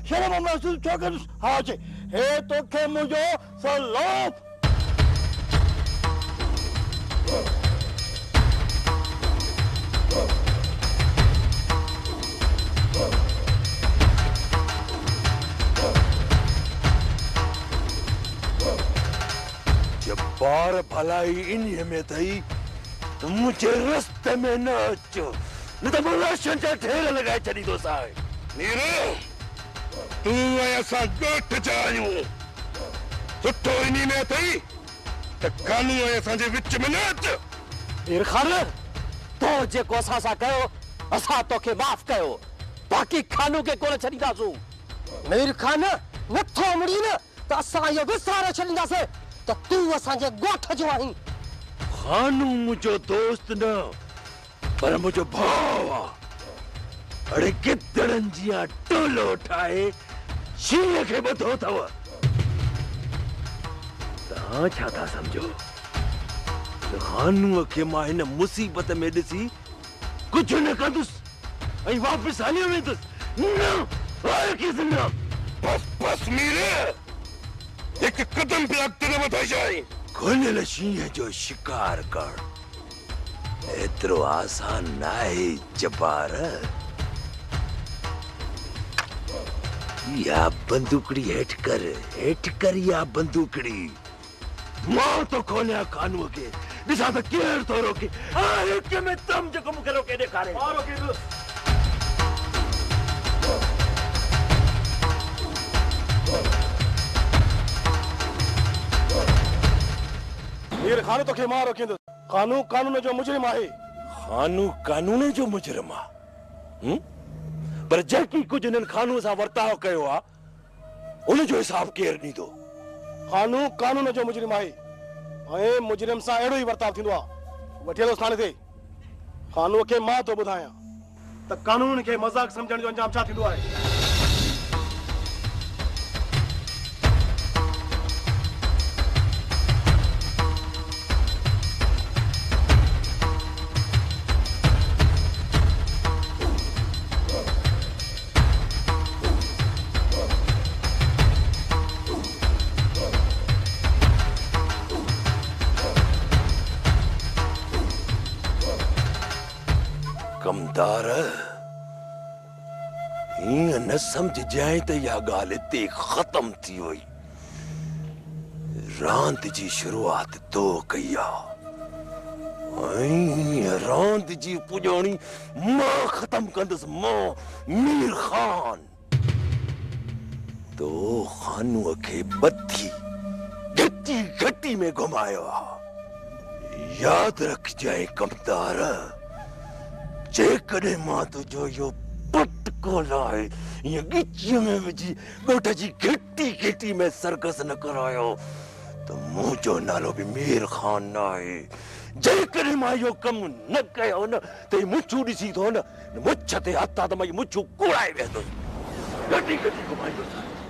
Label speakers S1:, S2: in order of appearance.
S1: शर्म महसूस छो कर हाँ चे हे तो के मुझो सलोप बार भलाई इन्हीं में थी तो मुझे रास्ते में न अचो न तो बोला शंचा ढेर लगाए चली दो साए
S2: नीरे तू ऐसा गोट जायूं सुठो इन्हीं में थी तो कानू ऐसा जे विच में न अच
S1: मीर खान तो जे को असा कयो असा तो के माफ कयो बाकी खानू के कोन छडीदा सु मीर खान नथो मुड़ी न तो असा यो विसार छडीदा से तो तू असांजे गोठ जो आहीं खानू मुझो दोस्त न पर मुझो भाव अरे गिदड़न जिया टोलो ठाए शींह के बधो थव ता छा था समझो खानू के मां हिन मुसीबत में ॾिसी कुछ न कंदुस ऐं वापस हलियो वेंदुस न आयो किस न
S2: बस मीरे एक कदम भी अॻिते न वधाए जाए
S1: खुलियल शींह जो शिकार कर एतिरो आसान नाहे जबार या बंदूकड़ी हेठ कर या बंदूकड़ी मां तो खोलिया खानू के ॾिसां त केर थो रोके अरे के में तम जेको मूंखे रोके ॾेखारे मारो के मीर खान तो के मां रोकिंदो खानू कानून जो मुजरिम आहे खानू कानून जो मुजरिम आहे पर जेकी कुछ इन्हनि खानू सां वर्ताव कयो आहे उन जो हिसाब केर ॾींदो खानू कानून जो मुजरिम आहे ऐं मुजरिम सां अहिड़ो ई वर्ताव थींदो आहे वठी हलो थाने ते खानू खे मां थो ॿुधायां त कानून खे मज़ाक सम्झण जो अंजाम छा थींदो आहे कमदार हीअं न सम्झ जाए त इहा ॻाल्हि हिते ख़तम थी वई रांदि जी शुरूआत तो कई आहे ऐं रांदि जी पुॼाणी मां ख़तम कंदुसि मां मीर खान तो खानूअ खे ॿधी घटी में घुमायो आहे यादि रखजांइ कमदार जेकॾहिं मां तुंहिंजो इहो पटको लाहे हीअं ॻिचीअ में विझी ॻोठ जी घिटी में सरगस न करायो त मुंहिंजो नालो बि मीर खान न आहे जेकॾहिं मां इहो कमु न कयो न त हीअ मुछूं ॾिसी थो न मुछ ते हथ आहे त मां इहे मुछूं कुड़ाए वेंदुसि घटी घुमाईंदुसि